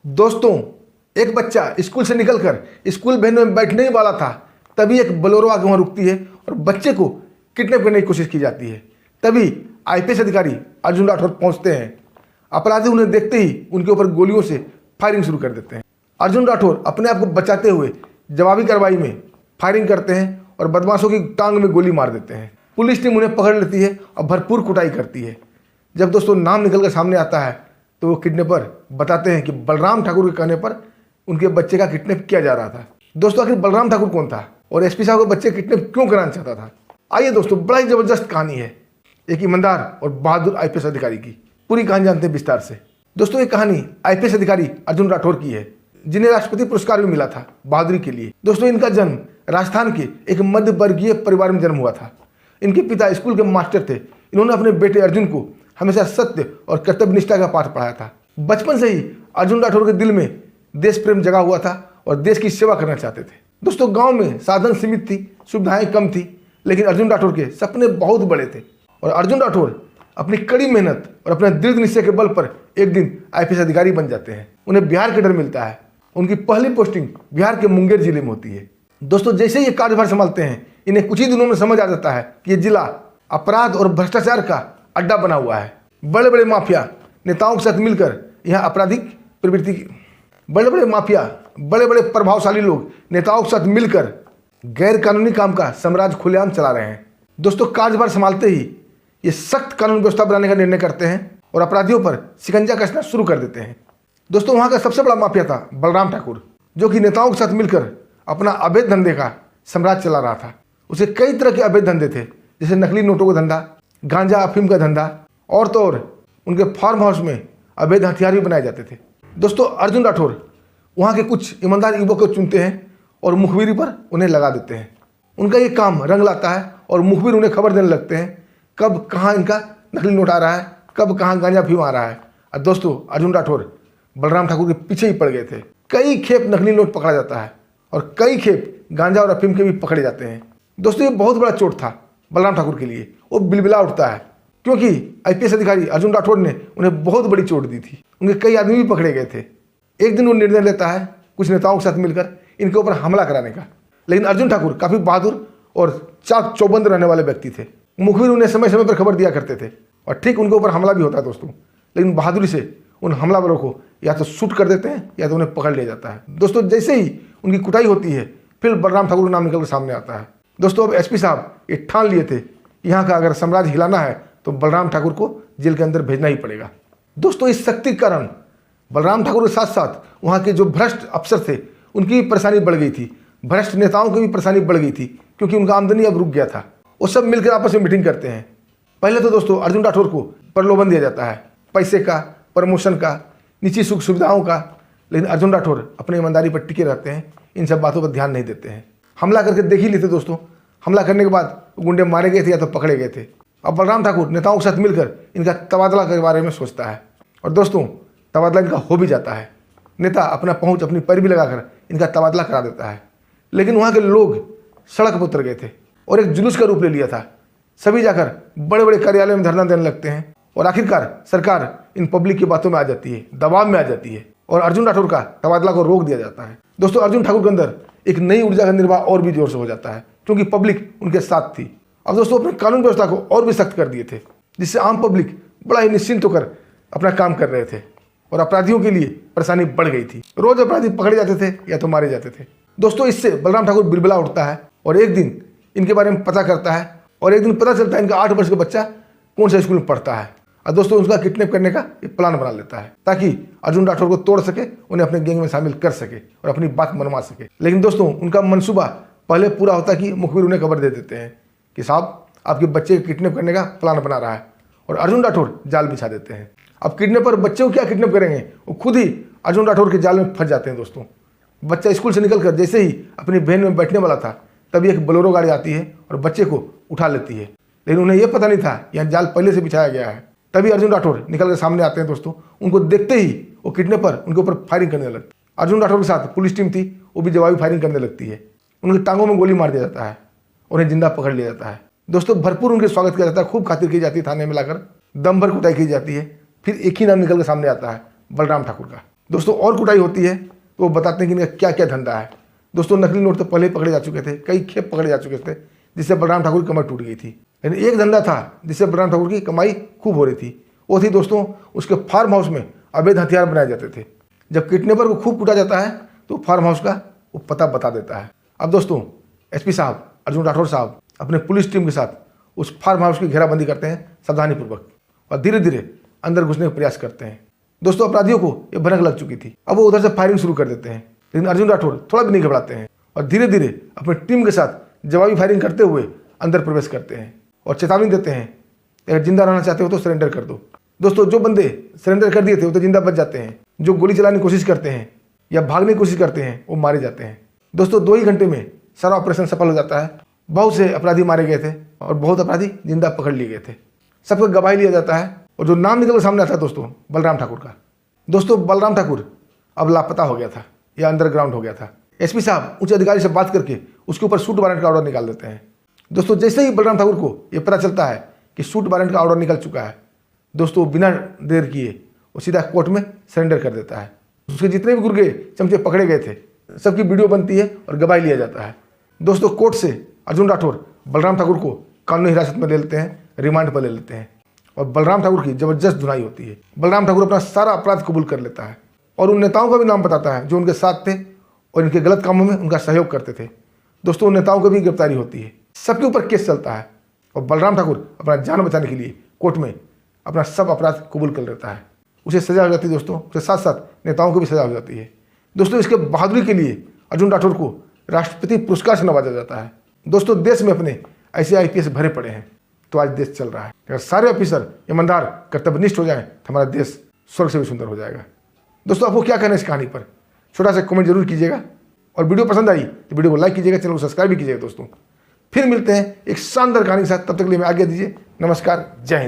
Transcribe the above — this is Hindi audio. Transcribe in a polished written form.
दोस्तों, एक बच्चा स्कूल से निकलकर स्कूल वैन में बैठने ही वाला था, तभी एक बोलेरो आगे वहाँ रुकती है और बच्चे को किडनैप करने की कोशिश की जाती है। तभी आईपीएस अधिकारी अर्जुन राठौर पहुँचते हैं। अपराधी उन्हें देखते ही उनके ऊपर गोलियों से फायरिंग शुरू कर देते हैं। अर्जुन राठौर अपने आप को बचाते हुए जवाबी कार्रवाई में फायरिंग करते हैं और बदमाशों की टांग में गोली मार देते हैं। पुलिस टीम उन्हें पकड़ लेती है और भरपूर कुटाई करती है। जब दोस्तों नाम निकल कर सामने आता है तो वो किडनैपर बताते हैं कि बलराम ठाकुर के कहने पर उनके बच्चे का किडनैप किया जा रहा था। दोस्तों, आखिर बलराम ठाकुर कौन था और एसपी साहब को बच्चे किडनैप क्यों कराना चाहता था? आइए दोस्तों, बड़ा ही जबरदस्त कहानी है एक ईमानदार और बहादुर आईपीएस अधिकारी की। पूरी कहानी जानते हैं विस्तार से। दोस्तों, ये कहानी आईपीएस अधिकारी अर्जुन राठौर की है, जिन्हें राष्ट्रपति पुरस्कार भी मिला था बहादुरी के लिए। दोस्तों, इनका जन्म राजस्थान के एक मध्य वर्गीय परिवार में जन्म हुआ था। इनके पिता स्कूल के मास्टर थे। इन्होंने अपने बेटे अर्जुन को हमेशा सत्य और कर्तव्य निष्ठा का पाठ पढ़ाया था। बचपन से ही अर्जुन राठौर के दिल में देश प्रेम जगा हुआ था और देश की सेवा करना चाहते थे। दोस्तों, गांव में साधन सीमित थी, सुविधाएं कम थी, लेकिन अर्जुन राठौर के सपने बहुत बड़े थे और अर्जुन राठौर अपनी कड़ी मेहनत और अपने दृढ़ निश्चय के बल पर एक दिन आईपीएस अधिकारी बन जाते हैं। उन्हें बिहार कैडर मिलता है। उनकी पहली पोस्टिंग बिहार के मुंगेर जिले में होती है। दोस्तों, जैसे ही ये कार्यभार संभालते हैं, इन्हें कुछ ही दिनों में समझ आ जाता है कि ये जिला अपराध और भ्रष्टाचार का अड्डा बना हुआ है। बड़े बड़े माफिया नेताओं के साथ मिलकर यहाँ आपराधिक प्रवृत्ति बड़े बड़े प्रभावशाली लोग नेताओं के साथ मिलकर गैर कानूनी काम का साम्राज्य खुलेआम चला रहे हैं। दोस्तों, कार्यभार संभालते ही ये सख्त कानून व्यवस्था बनाने का निर्णय करते हैं और अपराधियों पर शिकंजा कसना शुरू कर देते हैं। दोस्तों, वहाँ का सबसे बड़ा माफिया था बलराम ठाकुर, जो कि नेताओं के साथ मिलकर अपना अवैध धंधे का साम्राज्य चला रहा था। उसे कई तरह के अवैध धंधे थे, जैसे नकली नोटों का धंधा, गांजा अफीम का धंधा और तो और उनके फार्म हाउस में अवैध हथियार भी बनाए जाते थे। दोस्तों, अर्जुन राठौर वहाँ के कुछ ईमानदार युवकों को चुनते हैं और मुखबिरी पर उन्हें लगा देते हैं। उनका ये काम रंग लाता है और मुखबिर उन्हें खबर देने लगते हैं कब कहाँ इनका नकली नोट आ रहा है, कब कहाँ गांजा अफीम आ रहा है। और दोस्तों, अर्जुन राठौर बलराम ठाकुर के पीछे ही पड़ गए थे। कई खेप नकली नोट पकड़ा जाता है और कई खेप गांजा और अफीम के भी पकड़े जाते हैं। दोस्तों, ये बहुत बड़ा चोट था बलराम ठाकुर के लिए। वो बिलबिला उठता है क्योंकि आईपीएस अधिकारी अर्जुन राठौर ने उन्हें बहुत बड़ी चोट दी थी। उनके कई आदमी भी पकड़े गए थे। एक दिन वो निर्णय लेता है कुछ नेताओं के साथ मिलकर इनके ऊपर हमला कराने का। लेकिन अर्जुन ठाकुर काफ़ी बहादुर और चाक चौबंद रहने वाले व्यक्ति थे। मुखबिर उन्हें समय समय पर खबर दिया करते थे और ठीक उनके ऊपर हमला भी होता है दोस्तों। लेकिन बहादुरी से उन हमलावरों को या तो शूट कर देते हैं या तो उन्हें पकड़ लिया जाता है। दोस्तों, जैसे ही उनकी कुटाई होती है, फिर बलराम ठाकुर का नाम निकल कर सामने आता है। दोस्तों, अब एसपी साहब ये ठान लिए थे कि यहाँ का अगर साम्राज्य हिलाना है तो बलराम ठाकुर को जेल के अंदर भेजना ही पड़ेगा। दोस्तों, इस शक्ति के कारण बलराम ठाकुर के साथ साथ वहाँ के जो भ्रष्ट अफसर थे उनकी भी परेशानी बढ़ गई थी। भ्रष्ट नेताओं की भी परेशानी बढ़ गई थी क्योंकि उनका आमदनी अब रुक गया था। वो सब मिलकर आपस में मीटिंग करते हैं। पहले तो दोस्तों अर्जुन राठौर को प्रलोभन दिया जाता है, पैसे का, प्रमोशन का, निजी सुख सुविधाओं का। लेकिन अर्जुन राठौर अपनी ईमानदारी पर टिके रहते हैं, इन सब बातों पर ध्यान नहीं देते हैं। हमला करके देख ही लेते दोस्तों। हमला करने के बाद गुंडे मारे गए थे या तो पकड़े गए थे। अब बलराम ठाकुर नेताओं के साथ मिलकर इनका तबादला के बारे में सोचता है और दोस्तों, तबादला इनका हो भी जाता है। नेता अपना पहुंच, अपनी पैरवी लगाकर इनका तबादला करा देता है। लेकिन वहाँ के लोग सड़क पर उतर गए थे और एक जुलूस का रूप ले लिया था। सभी जाकर बड़े बड़े कार्यालय में धरना देने लगते हैं और आखिरकार सरकार इन पब्लिक की बातों में आ जाती है, दबाव में आ जाती है और अर्जुन राठौर का तबादला को रोक दिया जाता है। दोस्तों, अर्जुन ठाकुर के अंदर एक नई ऊर्जा का निर्वाह और भी जोर से हो जाता है क्योंकि पब्लिक उनके साथ थी। अब दोस्तों, अपने कानून व्यवस्था को और भी सख्त कर दिए थे, जिससे आम पब्लिक बड़ा ही निश्चिंत होकर अपना काम कर रहे थे और अपराधियों के लिए परेशानी बढ़ गई थी। रोज अपराधी पकड़े जाते थे या तो मारे जाते थे। दोस्तों, इससे बलराम ठाकुर बिलबिला उठता है और एक दिन इनके बारे में पता करता है और एक दिन पता चलता है इनका 8 वर्ष का बच्चा कौन सा स्कूल में पढ़ता है। और दोस्तों, उसका किडनैप करने का एक प्लान बना लेता है ताकि अर्जुन राठौर को तोड़ सके, उन्हें अपने गैंग में शामिल कर सके और अपनी बात मनवा सके। लेकिन दोस्तों, उनका मंसूबा पहले पूरा होता कि मुखबिर उन्हें खबर दे देते हैं कि साहब, आपके बच्चे को किडनैप करने का प्लान बना रहा है और अर्जुन राठौर जाल बिछा देते हैं। अब किडनैपर बच्चे को क्या किडनैप करेंगे, वो खुद ही अर्जुन राठौर के जाल में फंस जाते हैं। दोस्तों, बच्चा स्कूल से निकलकर जैसे ही अपनी वैन में बैठने वाला था, तभी एक बोलेरो गाड़ी आती है और बच्चे को उठा लेती है। लेकिन उन्हें यह पता नहीं था यहाँ जाल पहले से बिछाया गया है। तभी अर्जुन राठौर निकल कर सामने आते हैं। दोस्तों, उनको देखते ही वो किडनैपर उनके ऊपर फायरिंग करने लगते। अर्जुन राठौर के साथ पुलिस टीम थी, वो भी जवाबी फायरिंग करने लगती है। उनकी टांगों में गोली मार दिया जाता है, उन्हें जिंदा पकड़ लिया जाता है। दोस्तों, भरपूर उनके स्वागत किया जाता है, खूब खातिर की जाती है, थाने में लाकर दम भर कुटाई की जाती है। फिर एक ही नाम निकल कर सामने आता है, बलराम ठाकुर का। दोस्तों और कुटाई होती है तो वो बताते हैं कि इनका क्या क्या धंधा है। दोस्तों नकली नोट तो पहले ही पकड़े जा चुके थे, कई खेप पकड़े जा चुके थे, जिससे बलराम ठाकुर की कमर टूट गई थी। लेकिन एक धंधा था जिससे बलराम ठाकुर की कमाई खूब हो रही थी, वो थी दोस्तों उसके फार्म हाउस में अवैध हथियार बनाए जाते थे। जब किडनैपर को खूब कूटा जाता है तो फार्म हाउस का वो पता बता देता है। अब दोस्तों एसपी साहब अर्जुन राठौर साहब अपने पुलिस टीम के साथ उस फार्म हाउस की घेराबंदी करते हैं सावधानीपूर्वक, और धीरे धीरे अंदर घुसने का प्रयास करते हैं। दोस्तों अपराधियों को ये भनक लग चुकी थी, अब वो उधर से फायरिंग शुरू कर देते हैं, लेकिन अर्जुन राठौर थोड़ा भी नहीं घबराते हैं और धीरे धीरे अपनी टीम के साथ जवाबी फायरिंग करते हुए अंदर प्रवेश करते हैं और चेतावनी देते हैं, अगर जिंदा रहना चाहते हो तो सरेंडर कर दो। दोस्तों जो बंदे सरेंडर कर दिए थे वो तो जिंदा बच जाते हैं, जो गोली चलाने की कोशिश करते हैं या भागने की कोशिश करते हैं वो मारे जाते हैं। दोस्तों 2 ही घंटे में सारा ऑपरेशन सफल हो जाता है। बहुत से अपराधी मारे गए थे और बहुत अपराधी जिंदा पकड़ लिए गए थे। सबको गवाही लिया जाता है और जो नाम निकल सामने आता है दोस्तों बलराम ठाकुर का। दोस्तों बलराम ठाकुर अब लापता हो गया था या अंडरग्राउंड हो गया था। एसपी साहब उच्च अधिकारी से बात करके उसके ऊपर शूट वारंट का ऑर्डर निकाल देते हैं। दोस्तों जैसे ही बलराम ठाकुर को ये पता चलता है कि शूट वारंट का ऑर्डर निकल चुका है, दोस्तों बिना देर किए वो सीधा कोर्ट में सरेंडर कर देता है। उसके जितने भी गुर्गे चमचे पकड़े गए थे सबकी वीडियो बनती है और गवाही लिया जाता है। दोस्तों कोर्ट से अर्जुन राठौर बलराम ठाकुर को कानूनी हिरासत में ले लेते हैं, रिमांड पर ले लेते हैं और बलराम ठाकुर की जबरदस्त धुनाई होती है। बलराम ठाकुर अपना सारा अपराध कबूल कर लेता है और उन नेताओं का भी नाम बताता है जो उनके साथ थे और इनके गलत कामों में उनका सहयोग करते थे। दोस्तों उन नेताओं की भी गिरफ्तारी होती है, सबके ऊपर केस चलता है और बलराम ठाकुर अपना जान बचाने के लिए कोर्ट में अपना सब अपराध कबूल कर लेता है। उसे सजा हो जाती है दोस्तों, उसके साथ साथ नेताओं को भी सजा हो जाती है। दोस्तों इसके बहादुरी के लिए अर्जुन राठौर को राष्ट्रपति पुरस्कार से नवाजा जाता है। दोस्तों देश में अपने ऐसे आईपीएस भरे पड़े हैं तो आज देश चल रहा है। अगर सारे ऑफिसर ईमानदार कर्तव्यनिष्ठ हो जाएं तो हमारा देश स्वर्ग से भी सुंदर हो जाएगा। दोस्तों आपको क्या कहना है इस कहानी पर, छोटा सा कमेंट जरूर कीजिएगा और वीडियो पसंद आई तो वीडियो को लाइक कीजिएगा, चैनल को सब्सक्राइब भी कीजिएगा। दोस्तों फिर मिलते हैं एक शानदार कहानी के साथ, तब तक के लिए मैं आज्ञा दीजिए। नमस्कार, जय हिंद।